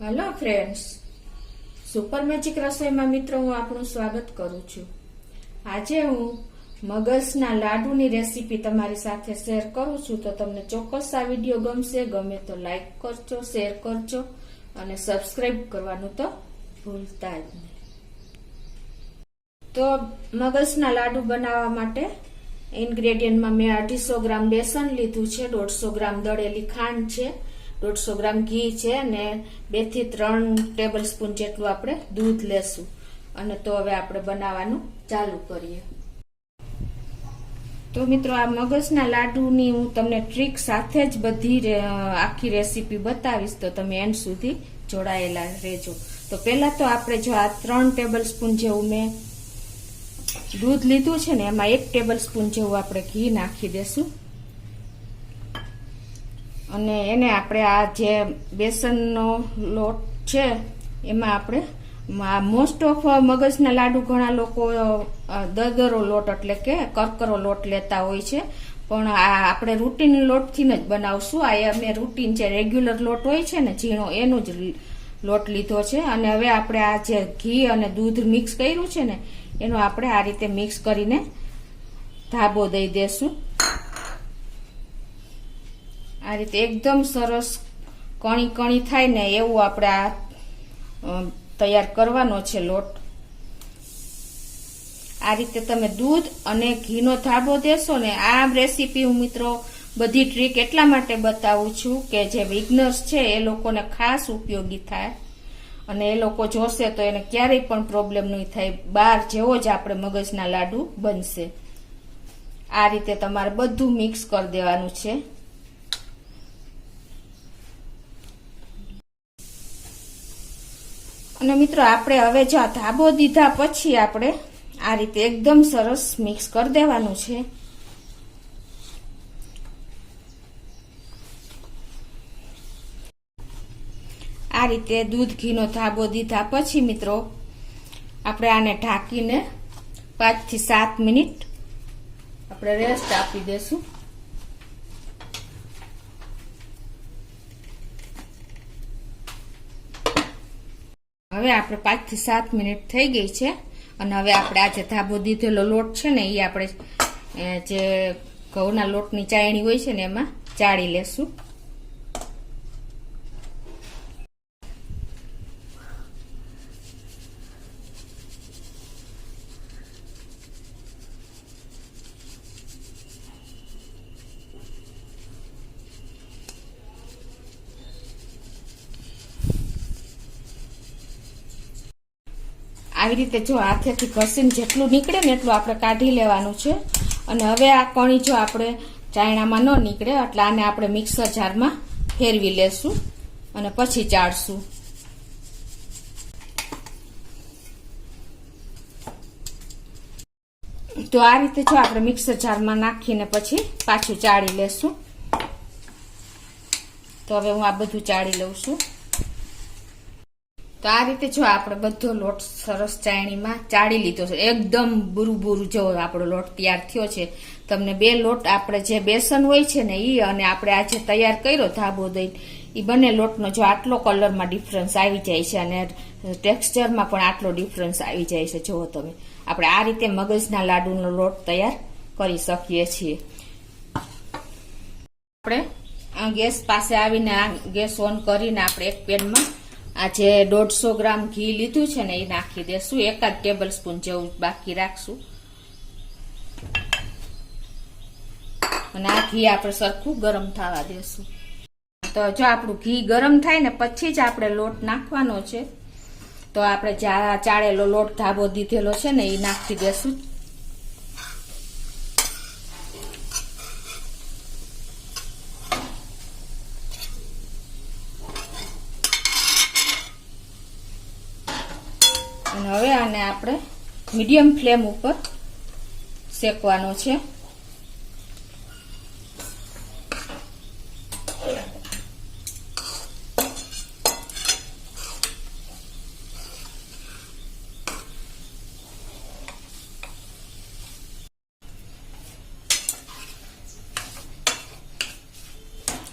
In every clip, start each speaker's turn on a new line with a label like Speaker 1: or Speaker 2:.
Speaker 1: Hello friends, super magic રસોઈમાં મિત્રો હું આપનું સ્વાગત કરું છું। આજે હું મગજના લાડુની રેસીપી તમારી સાથે શેર કરું છું। તો તમને ચોક્કસ આ વિડીયો ગમશે। ગમે તો લાઈક કરજો, શેર કરજો અને સબસ્ક્રાઇબ કરવાનું તો ભૂલતા જ નહીં। તો મગજના લાડુ બનાવવા માટે ઇન્ગ્રેડિયન્ટમાં મેં 250 ગ્રામ બેસન લીધું છે, 150 ગ્રામ દળેલી ખાંડ છે, 150 ગ્રામ ઘી છે અને 2 થી 3 ટેબલ સ્પૂન જેટલું આપણે દૂધ લેશું। અને તો હવે આપણે બનાવવાનું ચાલુ કરીએ। તો મિત્રો, આ મગજના લાડુની હું તમને ટ્રીક સાથે જ બધી આખી રેસીપી બતાવીશ, તો તમે એન્ડ સુધી જોડાયેલા રહેજો। તો પહેલા તો આપણે જો આ 3 ટેબલ સ્પૂન જેવું મેં દૂધ લીધું છે ને, એમાં 1 ટેબલ સ્પૂન જેવું આપણે ઘી નાખી દેશું અને એને આપણે આ જે બેસનનો લોટ છે એમાં આપણે મોસ્ટ ઓફ મગજના લાડુ ઘણા લોકો દરદરો લોટ એટલે કે કરકરો લોટ લેતા હોય છે, પણ આ આપણે રૂટીન લોટથી જ બનાવશું। આ અમે રૂટીન છે, રેગ્યુલર લોટ હોય છે ને ઝીણો, એનું જ લોટ લીધો છે। અને હવે આપણે આ જે ઘી અને દૂધ મિક્સ કર્યું છે ને, એનો આપણે આ રીતે મિક્સ કરીને ધાબો દઈ દેશું। આ રીતે એકદમ સરસ કણી કણી થાય ને એવું આપણે આ તૈયાર કરવાનો છે લોટ। આ રીતે તમે દૂધ અને ઘીનો ધાબો દેશો ને। આ રેસીપી હું મિત્રો બધી ટ્રીક એટલા માટે બતાવું છું કે જે બિગનર્સ છે એ લોકોને ખાસ ઉપયોગી થાય અને એ લોકો જોશે તો એને ક્યારેય પણ પ્રોબ્લેમ નહીં થાય, બાર જેવો જ આપણે મગજના લાડુ બનશે। આ રીતે તમારે બધું મિક્સ કરી દેવાનું છે। અને મિત્રો, આપણે હવે જો આ ધાબો દીધા પછી આપણે આ રીતે એકદમ સરસ મિક્સ કરી દેવાનું છે। આ રીતે દૂધ ઘીનો ધાબો દીધા પછી મિત્રો આપણે આને ઢાંકીને 5 થી 7 મિનિટ આપણે રેસ્ટ આપી દેશું। હવે આપણે 5 થી 7 મિનિટ થઈ ગઈ છે અને હવે આપણે આ જે ધાબો દીધેલો લોટ છે ને એ આપણે જે ઘઉંના લોટની ચાયણી હોય છે ને એમાં ચાળી લેશું। આવી રીતે જો હાથેથી ઘસીને જેટલું નીકળે ને એટલું આપણે કાઢી લેવાનું છે। અને હવે આ કણી જો આપણે ચાયણામાં ન નીકળે એટલે આને આપણે મિક્સર જારમાં ફેરવી લેશું અને પછી ચાળશું। તો આ રીતે જો આપણે મિક્સર જારમાં નાખીને પછી પાછું ચાળી લેશું। તો હવે હું આ બધું ચાળી લઉં છું। તો આ રીતે જો આપણે બધો લોટ સરસ ચાયણીમાં ચાળી લીધો છે, એકદમ બુરું બુરું જો આપણો લોટ તૈયાર થયો છે। તમને બે લોટ આપણે જે બેસન હોય છે ને એ અને આપણે આ જે તૈયાર કર્યો ધાબો દઈને એ બંને લોટનો જો આટલો કલરમાં ડિફરન્સ આવી જાય છે અને ટેક્સચરમાં પણ આટલો ડિફરન્સ આવી જાય છે। જુઓ તમે, આપણે આ રીતે મગજના લાડુનો લોટ તૈયાર કરી શકીએ છીએ। આપણે ગેસ પાસે આવીને આ ગેસ ઓન કરીને આપણે એક પેનમાં આ જે 150 ગ્રામ ઘી લીધું છે ને એ નાખી દેશું। 1 ટેબલ સ્પૂન જેવું બાકી રાખશું અને આ ઘી આપણે સરખું ગરમ થવા દેશું। તો જો આપણું ઘી ગરમ થાય ને પછી જ આપણે લોટ નાખવાનો છે। તો આપણે ચાળેલો લોટ ધાબો દીધેલો છે ને એ નાખી દેશું। અને હવે આને આપણે મીડિયમ ફ્લેમ ઉપર શેકવાનો છે।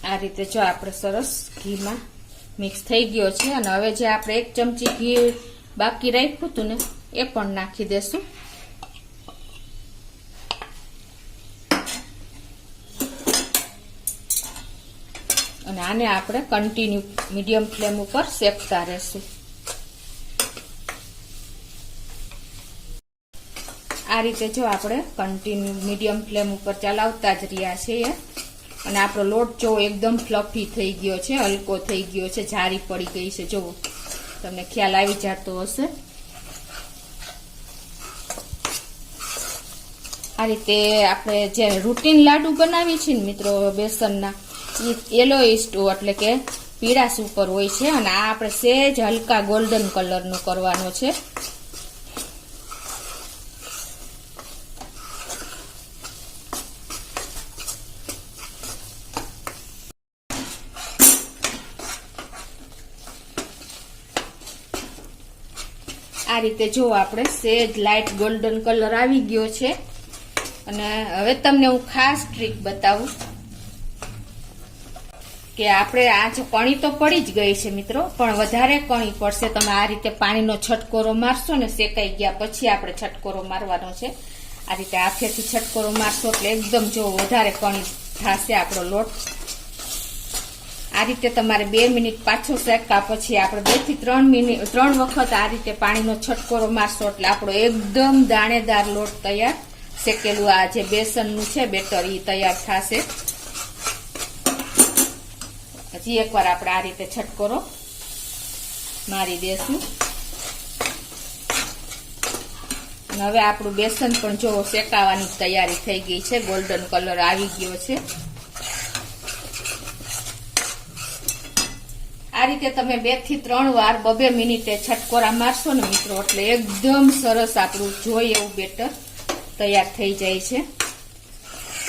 Speaker 1: આ રીતે જો આપણે સરસ ઘીમાં મિક્સ થઈ ગયો છે અને હવે જે આપણે 1 ચમચી ઘી બાકી રાખ્યું હતું ને એ પણ નાખી દેશું. અને આને આપણે કન્ટિન્યુ મીડિયમ ફ્લેમ ઉપર શેકતા રહેશું. આ રીતે જો આપણે કન્ટિન્યુ મીડિયમ ફ્લેમ ઉપર ચલાવતા જ રહ્યા છીએ અને આપણો લોટ જો એકદમ ફ્લફી થઈ ગયો છે, હલકો થઈ ગયો છે, જારી પડી ગઈ છે. જો તમને ખ્યાલ આવી જતો હશે. આ રીતે આપણે જે રૂટીન લાડુ બનાવી છે ને મિત્રો બેસનના, યેલોઇશ એટલે કે પીળાશ ઉપર હોય છે અને આ આપણે સેજ હલકા ગોલ્ડન કલરનો કરવાનો છે. આ રીતે જો આપણે સેજ લાઇટ ગોલ્ડન કલર આવી ગયો છે. અને હવે તમને હું ખાસ ટ્રીક બતાવું કે આપણે આ જે કણી તો પડી જ ગઈ છે મિત્રો, પણ વધારે કણી પડશે. તમે આ રીતે પાણીનો છટકોરો મારશો ને શેકાઈ ગયા પછી આપણે છટકોરો મારવાનો છે. આ રીતે હાથેથી છટકોરો મારશો એટલે એકદમ જો વધારે કણી થશે આપણો લોટ. આ રીતે તમારે 2 મિનિટ પાછો શેકા પછી આપણે 2 થી 3 વખત આ રીતે પાણીનો છટકોરો મારશો એટલે આપણો એકદમ દાણેદાર લોટ તૈયાર, શેકેલું આ જે બેસનનું છે બેટર એ તૈયાર થશે. હજી એકવાર આપણે આ રીતે છટકોરો મારી દેશું. હવે આપણું બેસન પણ જો શેકાવાની તૈયારી થઈ ગઈ છે, ગોલ્ડન કલર આવી ગયો છે. આ રીતે તમે 2 થી 3 વાર 2 મિનિટે છટકોરા મારશો ને મિત્રો એટલે એકદમ સરસ આપણું જોઈએ એવું બેટર તૈયાર થઈ જાય છે,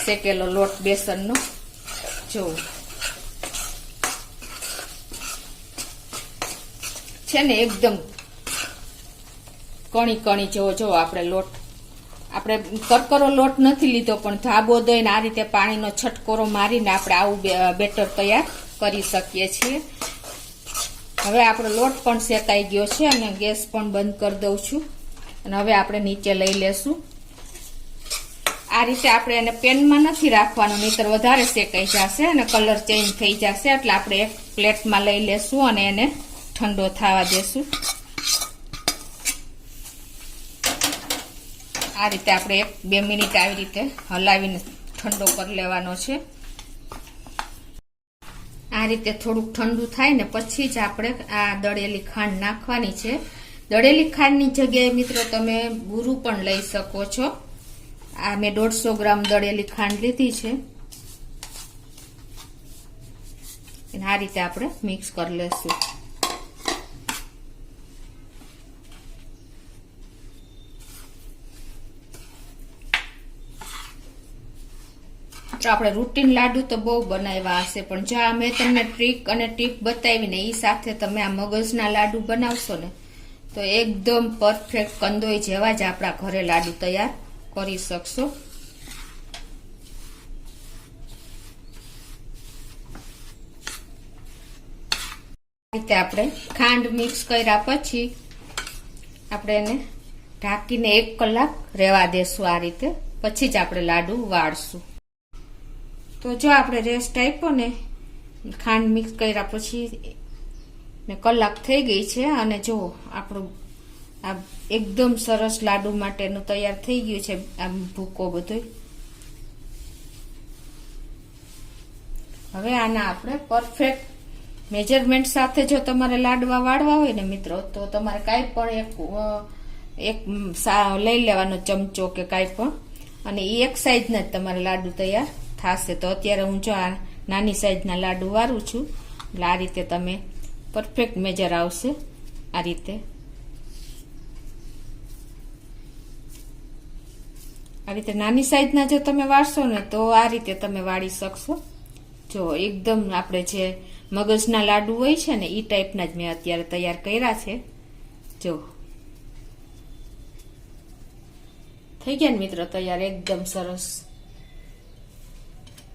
Speaker 1: શેકેલો લોટ બેસનનો. જો છે ને એકદમ કણી કણી જેવો. જો આપણે લોટ, આપણે કરકરો લોટ નથી લીધો પણ ધાબો દઈને આ રીતે પાણીનો છટકોરો મારીને આપણે આવું બેટર તૈયાર કરી શકીએ છીએ. હવે આપણો લોટ પણ શેકાઈ ગયો છે અને ગેસ પણ બંધ કરી દઉં છું અને હવે આપણે નીચે લઈ લેશું. આ રીતે આપણે એને પેનમાં નથી રાખવાનું, નહીતર વધારે શેકાઈ જશે અને કલર ચેન્જ થઈ જશે. એટલે આપણે એક પ્લેટમાં લઈ લેશું અને એને ઠંડો થવા દેશું. આ રીતે આપણે 1-2 મિનિટ આવી રીતે હલાવીને ઠંડો કરી લેવાનો છે. આ રીતે થોડુંક ઠંડુ થાય ને પછી જ આપણે આ દળેલી ખાંડ નાખવાની છે. દળેલી ખાંડની જગ્યાએ મિત્રો તમે બુરું પણ લઈ શકો છો. આ મેં 150 ગ્રામ દળેલી ખાંડ લીધી છે. આ રીતે આપણે મિક્સ કરી લેશું. તો આપણે રૂટીન લાડુ તો બહુ બનાવ્યા હશે, પણ જો આ મેં તમને ટ્રીક અને ટીપ બતાવી ને એ સાથે તમે આ મગજના લાડુ બનાવશો ને તો એકદમ પરફેક્ટ કંદોઈ જેવા જ આપણા ઘરે લાડુ તૈયાર કરી શકશો. આ રીતે આપણે ખાંડ મિક્સ કર્યા પછી આપણે એને ઢાંકીને 1 કલાક રહેવા દેશું. આ રીતે પછી જ આપણે લાડુ વાળશું. તો જો આપણે રેસ્ટ આપ્યો ને ખાંડ મિક્સ કર્યા પછી ને કલાક થઈ ગઈ છે અને જો આપણું આ એકદમ સરસ લાડુ માટેનું તૈયાર થઈ ગયું છે. આમ ભૂકો બધો. હવે આના આપણે પરફેક્ટ મેજરમેન્ટ સાથે જો તમારે લાડવા વાળવા હોય ને મિત્રો તો તમારે કાંઈ પણ એક લઈ લેવાનો ચમચો કે કાંઈ પણ, અને એ એક સાઈઝના જ તમારે લાડુ તૈયાર થશે. તો અત્યારે હું જો આ નાની સાઈઝના લાડુ વાળું છું એટલે આ રીતે તમે પરફેક્ટ મેજર આવશે. આ રીતે નાની સાઈઝના જો તમે વાળશો ને તો આ રીતે તમે વાળી શકશો. જો એકદમ આપણે જે મગજના લાડુ હોય છે ને એ ટાઈપના જ મેં અત્યારે તૈયાર કર્યા છે. જો થઈ ગયા ને મિત્રો તૈયાર એકદમ સરસ.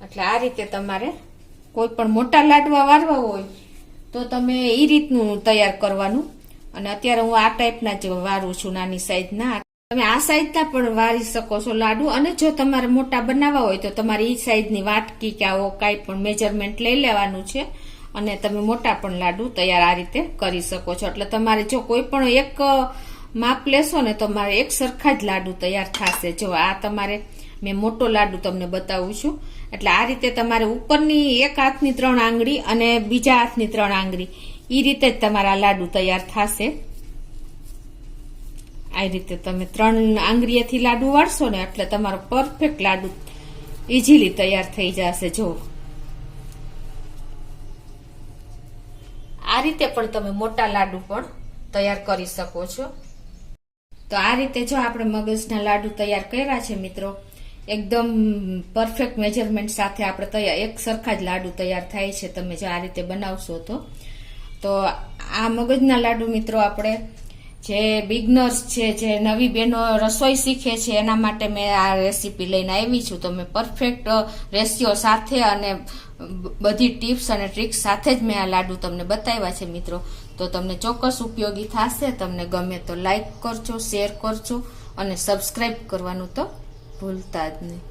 Speaker 1: એટલે આ રીતે તમારે કોઈ પણ મોટા લાડવા વાળવા હોય તો તમે એ રીતનું તૈયાર કરવાનું. અને અત્યારે હું આ ટાઈપના જ વારું છું, નાની સાઈઝના. તમે આ સાઈઝના પણ વારી શકો છો લાડુ. અને જો તમારે મોટા બનાવવા હોય તો તમારે એ સાઈઝની વાટકી કે આવો કાંઈ પણ મેજરમેન્ટ લઈ લેવાનું છે અને તમે મોટા પણ લાડુ તૈયાર આ રીતે કરી શકો છો. એટલે તમારે જો કોઈ પણ એક માપ લેશો ને તો તમારે એક સરખા જ લાડુ તૈયાર થશે. જો આ તમારે મેં મોટો લાડુ તમને બતાવું છું. એટલે આ રીતે તમારે ઉપરની એક હાથની 3 આંગળી અને બીજા હાથની 3 આંગળી એ રીતે જ તમારા લાડુ તૈયાર થશે. આ રીતે તમે 3 આંગળીએથી લાડુ વાળશો ને એટલે તમારો પરફેક્ટ લાડુ ઇઝીલી તૈયાર થઈ જશે. જો આ રીતે પણ તમે મોટા લાડુ પણ તૈયાર કરી શકો છો. તો આ રીતે જો આપણે મગજના લાડુ તૈયાર કર્યા છે મિત્રો, એકદમ પરફેક્ટ મેજરમેન્ટ સાથે આપણે તૈયાર એક સરખા જ લાડુ તૈયાર થાય છે. તમે જો આ રીતે બનાવશો તો આ મગજના લાડુ મિત્રો આપણે જે બિગનર્સ છે, જે નવી બહેનો રસોઈ શીખે છે એના માટે મેં આ રેસીપી લઈને આવી છું. તો મેં પરફેક્ટ રેશિયો સાથે અને બધી ટિપ્સ અને ટ્રિક્સ સાથે જ મેં આ લાડુ તમને બતાવ્યા છે મિત્રો. તો તમને ચોક્કસ ઉપયોગી થશે. તમને ગમે તો લાઈક કરજો, શેર કરજો અને સબસ્ક્રાઈબ કરવાનું તો ભૂલતા જ નહીં.